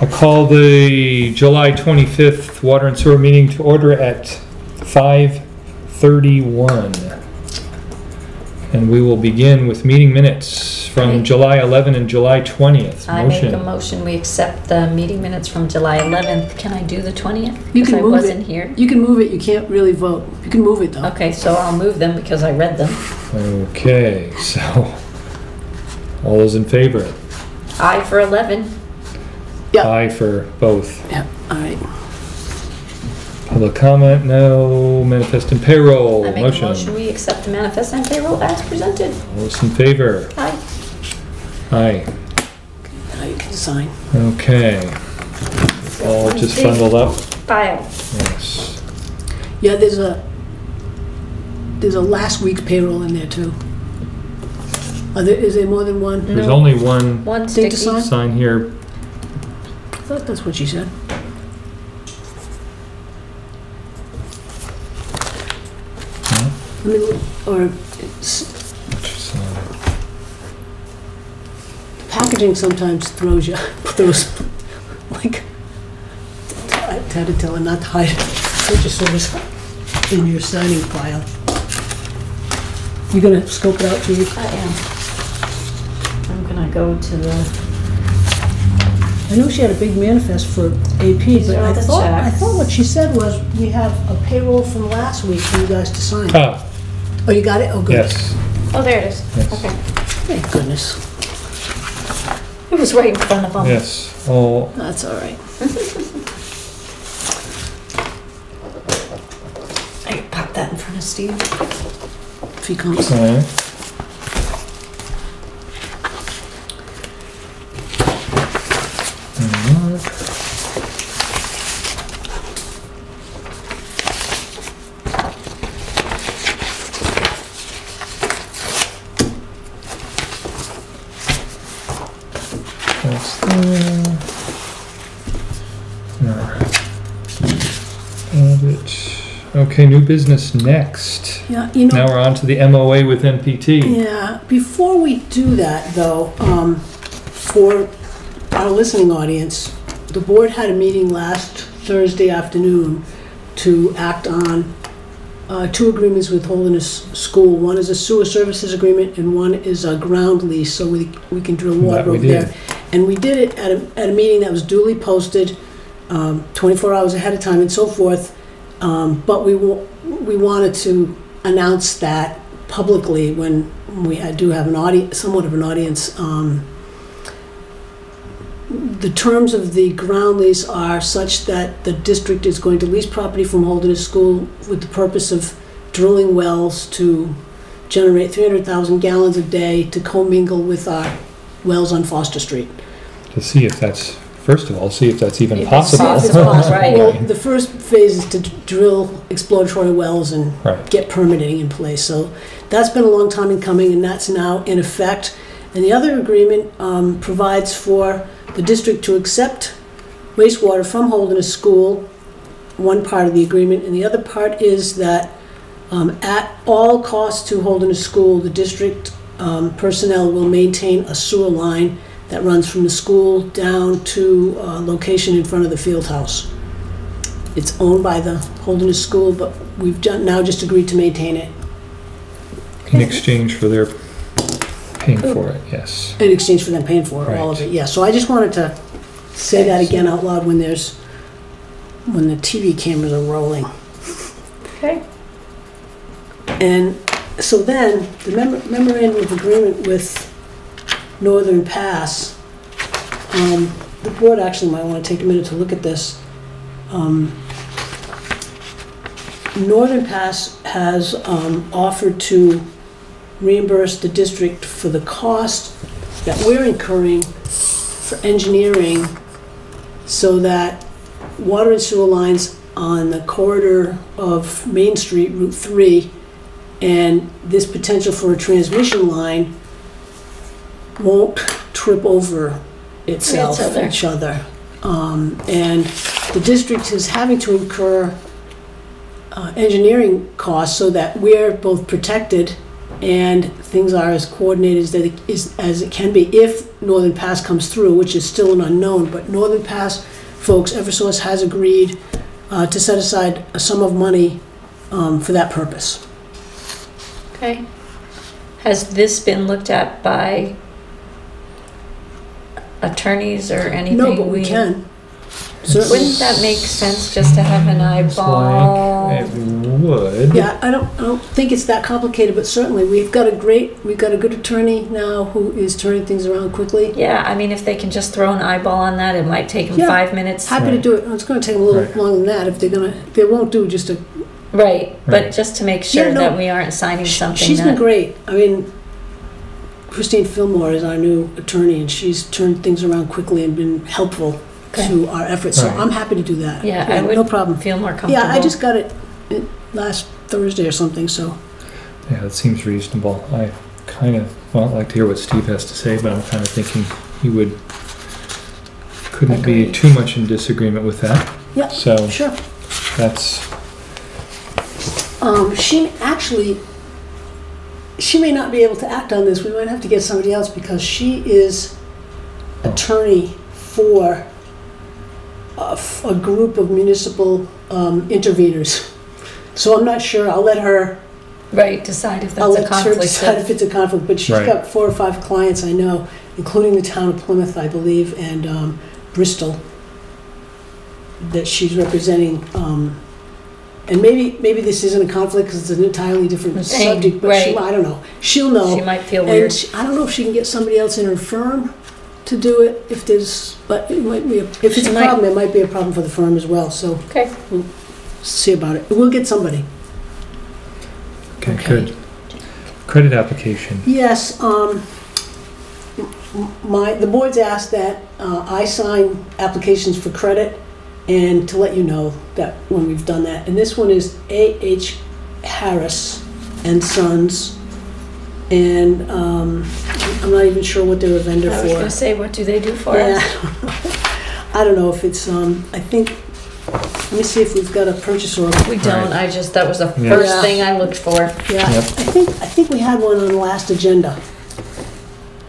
I call the July 25th Water and Sewer meeting to order at 5:31. And we will begin with meeting minutes from July 11 and July 20th. I make a motion we accept the meeting minutes from July 11th. Can I do the 20th? You can move I wasn't it. Here. You can move it. You can't really vote. You can move it though. Okay, so I'll move them because I read them. Okay, so all those in favor? Aye for 11. Yeah. Aye for both. Yeah. All right. Public comment, no. Manifest and payroll. I make a motion we accept the manifest and payroll as presented. All those in favor? Aye. Aye. Now you can sign. Okay. All just bundled up? File. Yes. Yeah, there's a last week's payroll in there too. Is there more than one? There's only one One Thing sticky. to sign? sign here. I thought that's what she said. I mean, or packaging sometimes throws like, I had to tell her not to hide purchase orders in your signing file. You gonna scope it out, Judy? I am. I'm gonna go to the... I know she had a big manifest for AP, but I thought what she said was we have a payroll from last week for you guys to sign. Ah, Oh, you got it? Oh, good. yes. Oh, there it is. Yes. Okay. Thank goodness. It was right in front of them. Yes. All. That's all right. I can pop that in front of Steve. If he comes. Okay. That's there. Alright. Audit. Okay, new business next. Yeah, you know. Now we're on to the MOA with NPT. Yeah, before we do that though, for our listening audience, the board had a meeting last Thursday afternoon to act on two agreements with Holderness School. One is a sewer services agreement and one is a ground lease, so we can drill water over there. And we did it at a meeting that was duly posted, 24 hours ahead of time and so forth. But we wanted to announce that publicly when we do have an audience, somewhat of an audience. The terms of the ground lease are such that the district is going to lease property from Holderness School with the purpose of drilling wells to generate 300,000 gallons a day to commingle with our wells on Foster Street. To see if that's, first of all, see if that's even possible. See if it's possible. Right. Well, the first phase is to drill exploratory wells and get permitting in place. So that's been a long time in coming, and that's now in effect. And the other agreement provides for the district to accept wastewater from Holderness School, one part of the agreement, and the other part is that at all costs to Holderness School, the district personnel will maintain a sewer line that runs from the school down to a location in front of the field house. It's owned by the Holderness School, but we've now just agreed to maintain it. In exchange for their paying for it, yes. In exchange for them paying for it, all of it, yeah. So I just wanted to say that again out loud when the TV cameras are rolling. Okay. And so then, the memorandum of agreement with Northern Pass, the board actually might want to take a minute to look at this. Northern Pass has offered to reimburse the district for the cost that we're incurring for engineering so that water and sewer lines on the corridor of Main Street, Route 3, and this potential for a transmission line won't trip over each other. And the district is having to incur engineering costs so that we're both protected and things are as coordinated as it can be if Northern Pass comes through, which is still an unknown. But Northern Pass folks, Eversource has agreed to set aside a sum of money for that purpose. Okay. Has this been looked at by attorneys or anything? No, but we can. Certainly. Wouldn't that make sense just to have an eyeball? Like it would. Yeah, I don't think it's that complicated, but certainly we've got a good attorney now who is turning things around quickly. Yeah, I mean, if they can just throw an eyeball on that, it might take them 5 minutes. Happy to do it. It's going to take them a little longer than that if they won't do just a... Right, but just to make sure that we aren't signing something. She's been great. I mean, Christine Fillmore is our new attorney, and she's turned things around quickly and been helpful to our efforts. So I'm happy to do that. Yeah, I would no problem. Feel more comfortable. Yeah, I just got it last Thursday or something, so. Yeah, that seems reasonable. I kind of, I'd like to hear what Steve has to say, but I'm kind of thinking he couldn't be too much in disagreement with that. Yeah, so sure. That's... she may not be able to act on this. We might have to get somebody else because she is attorney for a group of municipal interveners. So I'm not sure. I'll let her decide if that's a conflict. I'll let her decide if it's a conflict. But she's got 4 or 5 clients I know, including the town of Plymouth, I believe, and Bristol, that she's representing. And maybe this isn't a conflict because it's an entirely different subject. But I don't know. She'll know. She might feel weird. I don't know if she can get somebody else in her firm to do it. But it might be if it's a problem, it might be a problem for the firm as well. So we'll see about it. We'll get somebody. Okay, good. Credit application. Yes. The board's asked that I sign applications for credit, and to let you know that when we've done that. And this one is A.H. Harris and Sons, and I'm not even sure what they're a vendor for. I was going to say, what do they do for us? I don't know if it's, I think, let me see if we've got a purchase order. We don't, that was the first thing I looked for. Yeah, I think we had one on the last agenda.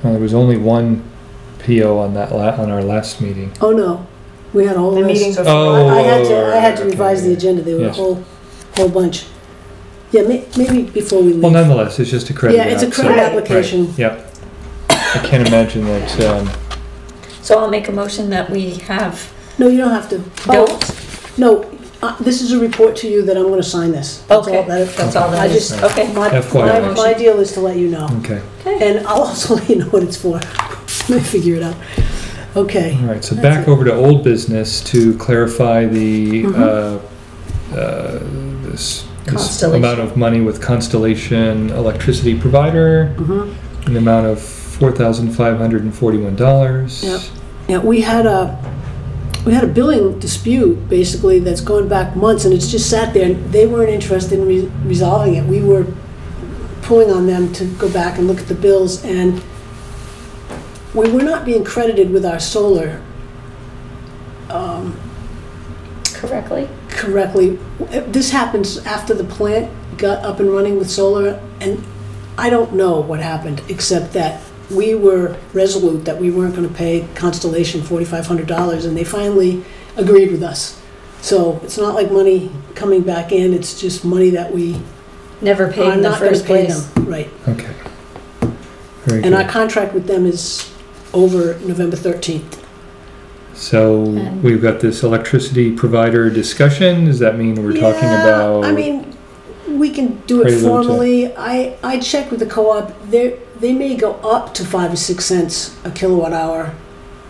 Well, there was only one PO on that on our last meeting. Oh, no. We had a whole meeting before. I had to revise the agenda. There were a whole bunch. Yeah, maybe before we leave. Well, nonetheless, it's just a credit. Yeah, it's a credit application. Right. Yep. I can't imagine that. So I'll make a motion that we have. No, you don't have to. No, this is a report to you that I'm going to sign this. That's all that is. My deal is to let you know. Okay. And I'll also let you know what it's for. Let me figure it out. Okay. All right, so back over to old business to clarify the this amount of money with Constellation electricity provider, an amount of $4,541. Yep. Yeah, we had a billing dispute basically that's going back months, and it's just sat there. And they weren't interested in resolving it. We were pulling on them to go back and look at the bills, and we were not being credited with our solar correctly. This happens after the plant got up and running with solar, and I don't know what happened except that we were resolute that we weren't going to pay Constellation $4,500, and they finally agreed with us. So it's not like money coming back in, it's just money that we never paid in the first place. Right. Okay. Very and good. our contract with them is over November 13th. So we've got this electricity provider discussion. Does that mean we're talking about? I mean, we can do it formally. I checked with the co-op. They may go up to 5 or 6 cents a kilowatt hour,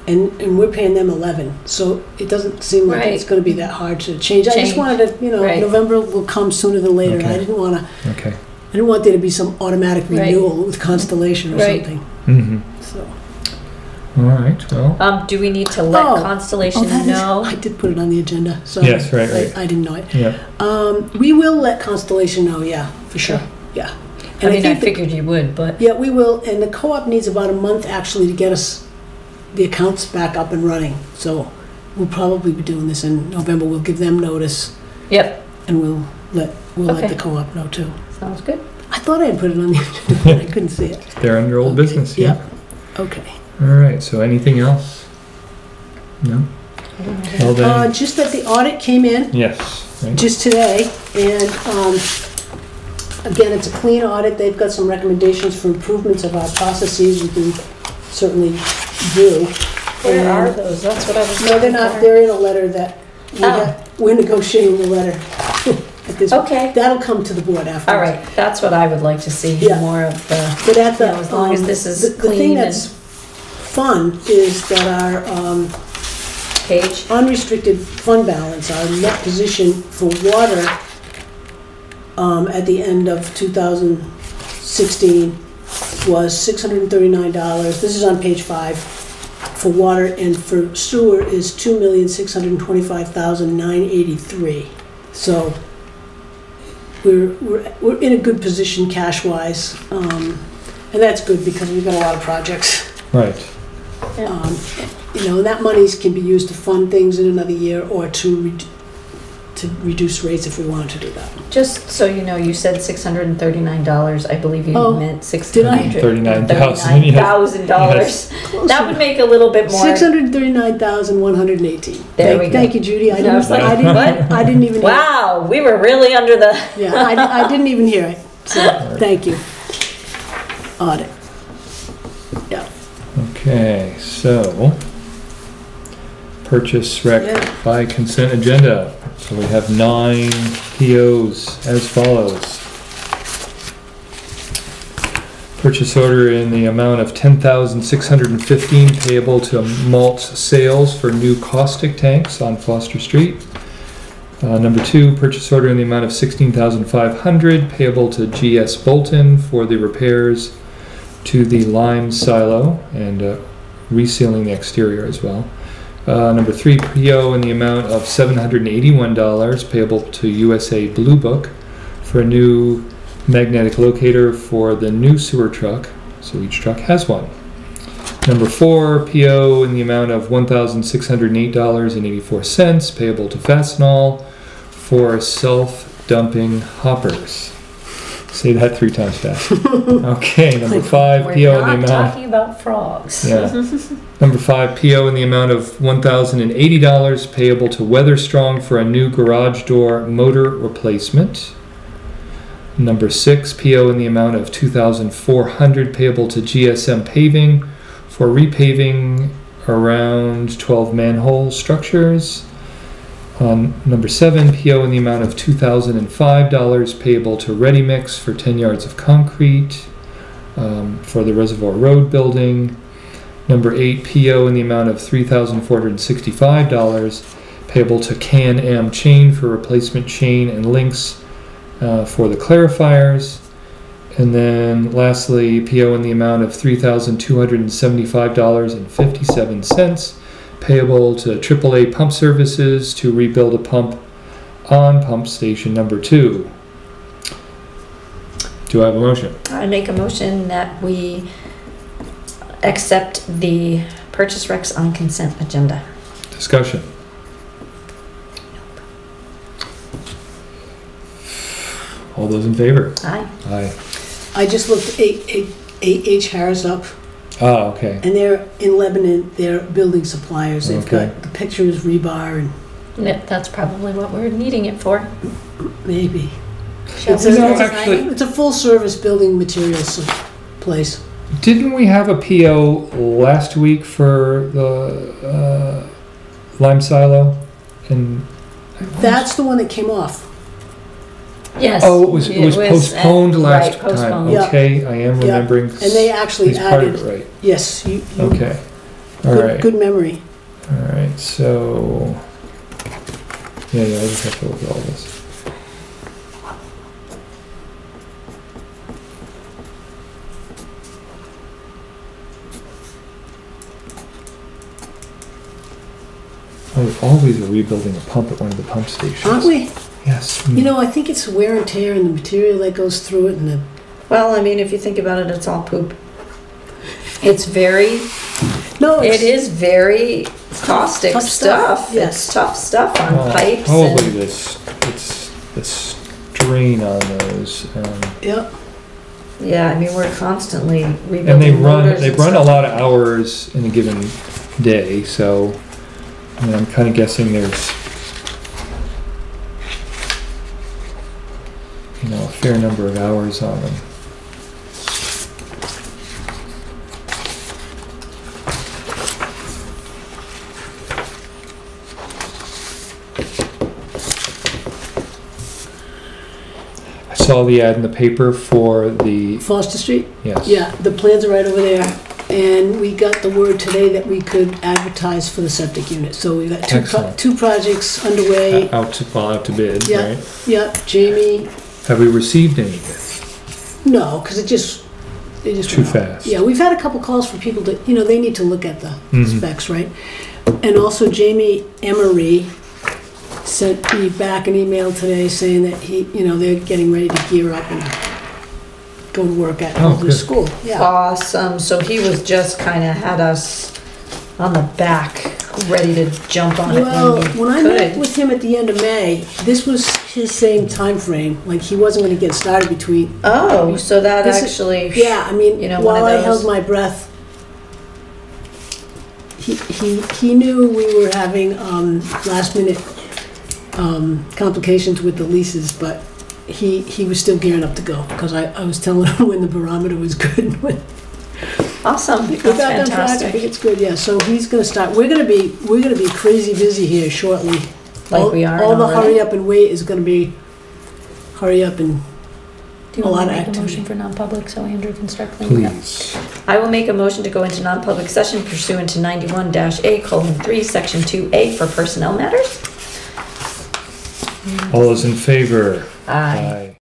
and we're paying them 11. So it doesn't seem like it's going to be that hard to change. I just wanted to, November will come sooner than later. Okay. I didn't want to. Okay. I didn't want there to be some automatic renewal with Constellation or something. Mm-hmm. So. All right. Well. Do we need to let Constellation know? I did put it on the agenda. So yes, right. I didn't know it. Yeah. We will let Constellation know. Yeah, for sure. Yeah. And I figured you would, but yeah, we will. And the co-op needs about a month actually to get us the accounts back up and running. So we'll probably be doing this in November. We'll give them notice. Yep. And we'll let the co-op know too. Sounds good. I thought I had put it on the agenda, but I couldn't see it. They're under old Okay, business, yeah. Okay. All right, so anything else? No? Well then, Just that the audit came in yes. Right. just today, and again, it's a clean audit. They've got some recommendations for improvements of our processes we can certainly do. Where And- are those? That's what I was. No, they're looking not. for. They're in a letter that Oh. we're negotiating the letter. At this Okay. That'll come to the board afterwards. All right, that's what I would like to see, Yeah. more of the, But at the, you know, as long as this is the thing clean that's and fun is that our page. unrestricted fund balance, our net position for water at the end of 2016 was $639. This is on page 5 for water, and for sewer is $2,625,983. So we're in a good position cash-wise, and that's good because we've got a lot of projects. Right. You know, that monies can be used to fund things in another year or to reduce rates if we wanted to do that. Just so you know, you said $639. I believe you Oh, meant did I? $639,000. That would make a little bit more. $639,118. There we go. Thank you, Judy. I was like, I didn't even. Wow, we were really under the. Yeah, I didn't even hear it. So thank you. Audit. Yeah. Okay, so purchase rec Yeah. by consent agenda. So we have 9 POs as follows. Purchase order in the amount of $10,615 payable to Maltz Sales for new caustic tanks on Foster Street. Number 2, purchase order in the amount of $16,500 payable to GS Bolton for the repairs to the lime silo and resealing the exterior as well. Number 3, PO in the amount of $781 payable to USA Blue Book for a new magnetic locator for the new sewer truck, so each truck has one. Number 4, PO in the amount of $1,608.84 payable to Fastenal for self-dumping hoppers. Say that 3 times fast. Okay, number 5, PO in the We're not amount. talking about frogs. Yeah. Number 5, PO in the amount of $1,080 payable to Weatherstrong for a new garage door motor replacement. Number 6, PO in the amount of $2,400 payable to GSM Paving for repaving around 12 manhole structures. Number 7, PO in the amount of $2,005 payable to Ready Mix for 10 yards of concrete for the Reservoir Road building. Number 8, PO in the amount of $3,465 payable to Can-Am Chain for replacement chain and links for the clarifiers. And then lastly, PO in the amount of $3,275.57 payable to AAA Pump Services to rebuild a pump on pump station number 2. Do I have a motion? I make a motion that we accept the purchase recs on consent agenda. Discussion. All those in favor? Aye. Aye. I just looked A.H. Harris up, Ah, okay. and they're in Lebanon. They're building suppliers. They've Okay. got the picture is rebar and Yeah, that's probably what we're needing it for. maybe. Shall It's we a, No, resign? actually- it's a full service building materials place. Didn't we have a PO last week for the lime silo? And That's the one that came off. Yes. oh, it was postponed last right, postponed. time. Yeah. Okay, I am Yeah. remembering. And they actually He's part of added, it, right? yes, you Okay. All good, right. good memory. All right. So, yeah, I just have to look at all this. Oh, we always are rebuilding a pump at one of the pump stations. Aren't we? Yes. You know, I think it's wear and tear and the material that goes through it and the, Well, I mean, if you think about it, it's all poop. It's very, no, it is very caustic tough stuff. stuff, yes. It's tough stuff on Well, pipes. Probably And it's the strain on those. Yep. Yeah, I mean, we're constantly And rebuilding motors they and run a stuff. lot of hours in a given day, so I mean, I'm kind of guessing there's, you know, a fair number of hours on them. I saw the ad in the paper for the, Foster Street? yes. Yeah, the plans are right over there. And we got the word today that we could advertise for the septic unit. So we got Excellent. two projects underway. Out to bid, Yeah, right? yeah, Jamie, Have we received any bids? no, because it just Too went out. fast. Yeah, we've had a couple calls for people to, you know, they need to look at the Mhm. specs, right? And also Jamie Emery sent me back an email today saying that they're getting ready to gear up and go to work at Oh, the good. school. Yeah. Awesome, so he was just kind of had us on the back, ready to jump on it Well, when we when I met could. with him at the end of May, this was his same time frame. Like he wasn't going to get started between. Oh, so that This is- actually. Yeah, I mean, You know, one while of I those- held my breath, he knew we were having last minute complications with the leases, but he was still gearing up to go because I was telling him when the barometer was good. Awesome, We that's got on track. I think fantastic. it's good. Yeah, so he's going to start. We're going to be crazy busy here shortly. Like we are All the already. hurry up and wait is going to be hurry up and Do you a lot want to of make a activity. motion for non-public so Andrew can start cleaning up? Please. I will make a motion to go into non-public session pursuant to 91-A:3, Section 2A for personnel matters. All those in favor? Aye.